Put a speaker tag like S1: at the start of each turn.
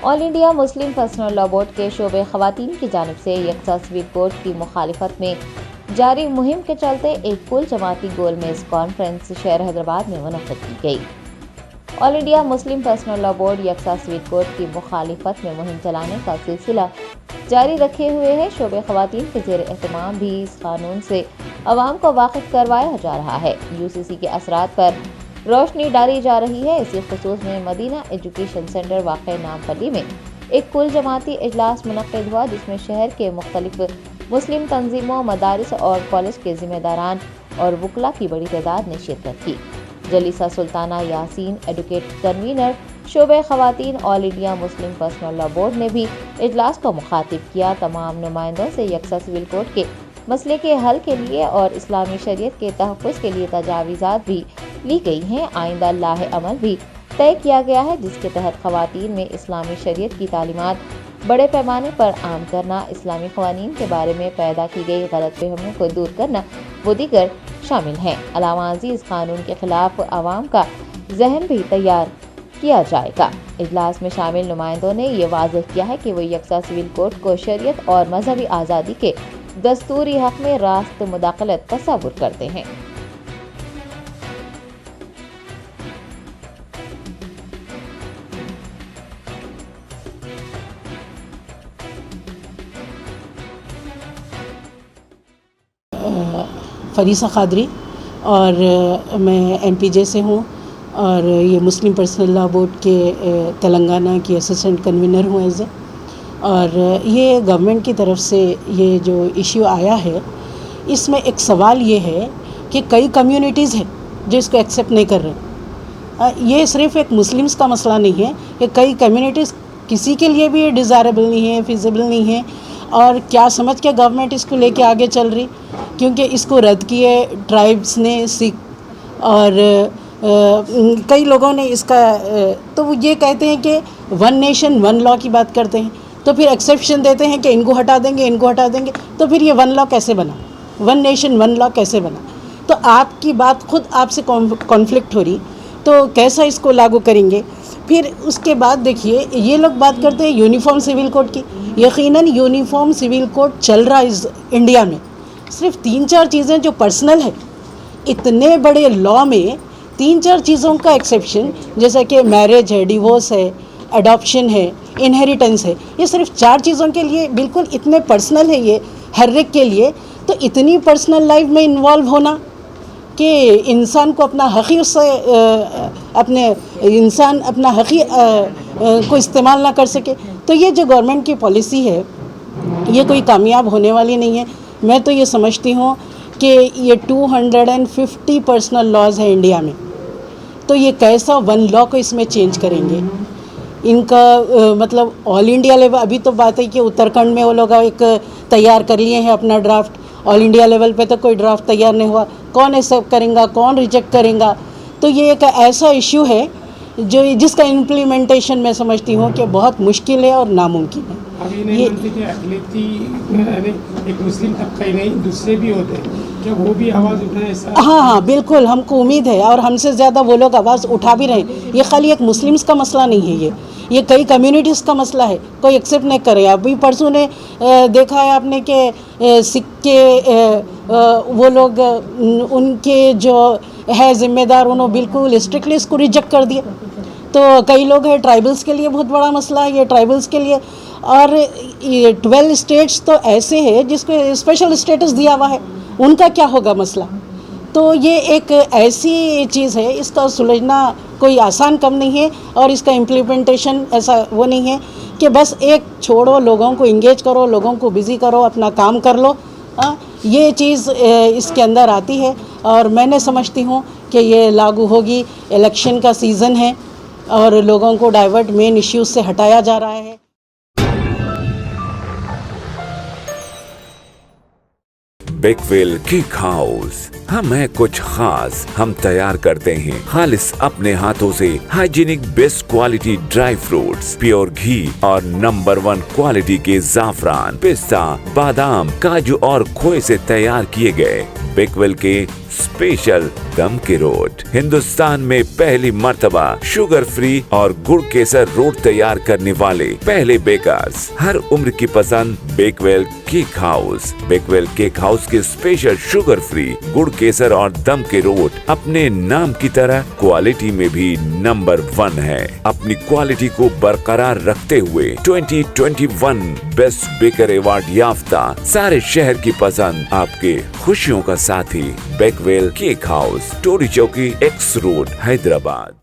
S1: All India Muslim Personal Law board के शोबे खवातीन की जानिब से यकसा सिविल कोड की मुखालिफत में जारी मुहिम के चलते एक कुल जमाती गोल मेज कॉन्फ्रेंस शहर हैदराबाद में मुनक्किद की गई। All India Muslim Personal Law Board यकसा सिविल कोड की मुखालिफत में मुहिम चलाने का सिलसिला जारी रखे हुए है। शोबे खवातीन के ज़ेर एहतमाम भी इस कानून से अवाम को वाकिफ करवाया जा रहा है। यूसीसी के असरात पर रोशनी डाली जा रही है। इसी खुसूस में मदीना एजुकेशन सेंटर वाक़ नामपल्ली में एक कुल जमाती इजलास मुनक्किद हुआ, जिसमें शहर के मुख्तलिफ मुस्लिम तंजीमों, मदारिस और कॉलेज के ज़िम्मेदारान और वकला की बड़ी तादाद ने शिरकत की। जलीसा सुल्ताना यासीन, एडवोकेट कन्वीनर शोबे खवातीन All India Muslim Personal Law Board ने भी इजलास को मुखातिब किया। तमाम नुमाइंदों से यकसा सिविल कोड के मसले के हल के लिए और इस्लामी शरीयत के तहफ़्फ़ुज़ के लिए तजावीज़ात भी ली गई हैं। आइंदा लाहे अमल भी तय किया गया है, जिसके तहत खवातीन में इस्लामी शरीयत की तालीमात बड़े पैमाने पर आम करना, इस्लामी क़वानीन के बारे में पैदा की गई गलतफ़हमियों को दूर करना वो दीगर शामिल हैं। अलावा अज़ीज़ कानून के ख़िलाफ़ आवाम का जहन भी तैयार किया जाएगा। इजलास में शामिल नुमाइंदों ने ये वाज़ेह किया है कि वो यकसा सिविल कोड को शरीयत और मजहबी आज़ादी के दस्तूरी हक़ में रास्त मुदाखलत तस्वुर करते हैं।
S2: फरीसा कादरी और मैं एमपीजे से हूँ और ये मुस्लिम पर्सनल लॉ बोर्ड के तेलंगाना की असिस्टेंट कन्वीनर हूँ एज ए। और ये गवर्नमेंट की तरफ से ये जो इश्यू आया है, इसमें एक सवाल ये है कि कई कम्युनिटीज़ हैं जो इसको एक्सेप्ट नहीं कर रहे। ये सिर्फ एक मुस्लिम्स का मसला नहीं है कि कई कम्युनिटीज़ किसी के लिए भी ये डिज़ायरेबल नहीं है, फिजिबल नहीं है। और क्या समझ के गवर्नमेंट इसको लेके आगे चल रही, क्योंकि इसको रद्द किए ट्राइब्स ने, सिख और कई लोगों ने इसका तो वो ये कहते हैं कि वन नेशन वन लॉ की बात करते हैं, तो फिर एक्सेप्शन देते हैं कि इनको हटा देंगे, इनको हटा देंगे। तो फिर ये वन लॉ कैसे बना, वन नेशन वन लॉ कैसे बना? तो आपकी बात खुद आपसे कॉन्फ्लिक्ट हो रही, तो कैसा इसको लागू करेंगे? फिर उसके बाद देखिए, ये लोग बात करते हैं यूनिफॉर्म सिविल कोड की। यकीनन यूनिफॉर्म सिविल कोड चल रहा है इंडिया में, सिर्फ 3-4 चीज़ें जो पर्सनल है, इतने बड़े लॉ में 3-4 चीज़ों का एक्सेप्शन, जैसे कि मैरिज है, डिवोर्स है, अडॉप्शन है, इनहेरिटेंस है, ये सिर्फ 4 चीज़ों के लिए बिल्कुल इतने पर्सनल है ये हर एक के लिए। तो इतनी पर्सनल लाइफ में इन्वॉल्व होना कि इंसान को अपना हक़ी उससे अपने इंसान अपना हक़ी को इस्तेमाल ना कर सके, तो ये जो गवर्नमेंट की पॉलिसी है ये कोई कामयाब होने वाली नहीं है। मैं तो ये समझती हूँ कि ये 250 पर्सनल लॉज है इंडिया में, तो ये कैसा वन लॉ को इसमें चेंज करेंगे? इनका मतलब ऑल इंडिया लेवल, अभी तो बात है कि उत्तराखंड में वो लोग एक तैयार कर लिए हैं अपना ड्राफ्ट, ऑल इंडिया लेवल पे तो कोई ड्राफ्ट तैयार नहीं हुआ। कौन एक्सेप्ट करेगा, कौन रिजेक्ट करेगा? तो ये एक ऐसा इशू है जो जिसका इम्प्लीमेंटेशन मैं समझती हूँ कि बहुत मुश्किल है और नामुमकिन है।
S3: अभी नहीं मानते कि अक़लियती एक मुस्लिम तबका ही नहीं, दूसरे भी होते हैं, क्या वो भी आवाज़ उठाएं ऐसा?
S2: हाँ, बिल्कुल, हमको उम्मीद है और हमसे ज़्यादा वो लोग आवाज़ उठा भी रहे हैं। ये खाली एक मुस्लिम्स का मसला नहीं है, ये कई कम्युनिटीज़ का मसला है, कोई एक्सेप्ट नहीं करे। अभी परसों ने देखा है आपने कि सिख के वो लोग उनके जो है ज़िम्मेदार, उन्होंने बिल्कुल स्ट्रिक्टली इसको रिजेक्ट कर दिया। तो कई लोग हैं, ट्राइबल्स के लिए बहुत बड़ा मसला है ये, ट्राइबल्स के लिए। और ये 12 स्टेट्स तो ऐसे हैं जिसको स्पेशल स्टेटस दिया हुआ है, उनका क्या होगा मसला? तो ये एक ऐसी चीज़ है, इसका सुलझना कोई आसान काम नहीं है और इसका इम्प्लीमेंटेशन ऐसा वो नहीं है कि बस एक छोड़ो, लोगों को इंगेज करो, लोगों को बिज़ी करो, अपना काम कर लो। ये चीज़ इसके अंदर आती है और मैंने समझती हूँ कि ये लागू होगी। इलेक्शन का सीज़न है और लोगों को डाइवर्ट मेन इश्यूज से हटाया जा रहा है।
S4: बेकवेल केक हाउस, हम है कुछ खास। हम तैयार करते हैं खालिस अपने हाथों से hygienic best quality dry fruits, pure घी और नंबर 1 क्वालिटी के जाफरान, पिस्ता, बादाम, काजू और खोए से तैयार किए गए बेकवेल के स्पेशल दम की रोट। हिंदुस्तान में पहली मर्तबा शुगर फ्री और गुड़ केसर रोट तैयार करने वाले पहले बेकर्स। हर उम्र की पसंद Bakewell cake house. Bakewell cake house के स्पेशल शुगर फ्री गुड़ केसर और दम के रोट अपने नाम की तरह क्वालिटी में भी नंबर 1 है। अपनी क्वालिटी को बरकरार रखते हुए 2021 बेस्ट बेकर अवार्ड याफ्ता सारे शहर की पसंद, आपके खुशियों का साथी बेकवेल केक हाउस, टोरी चौकी, एक्स रोड, हैदराबाद।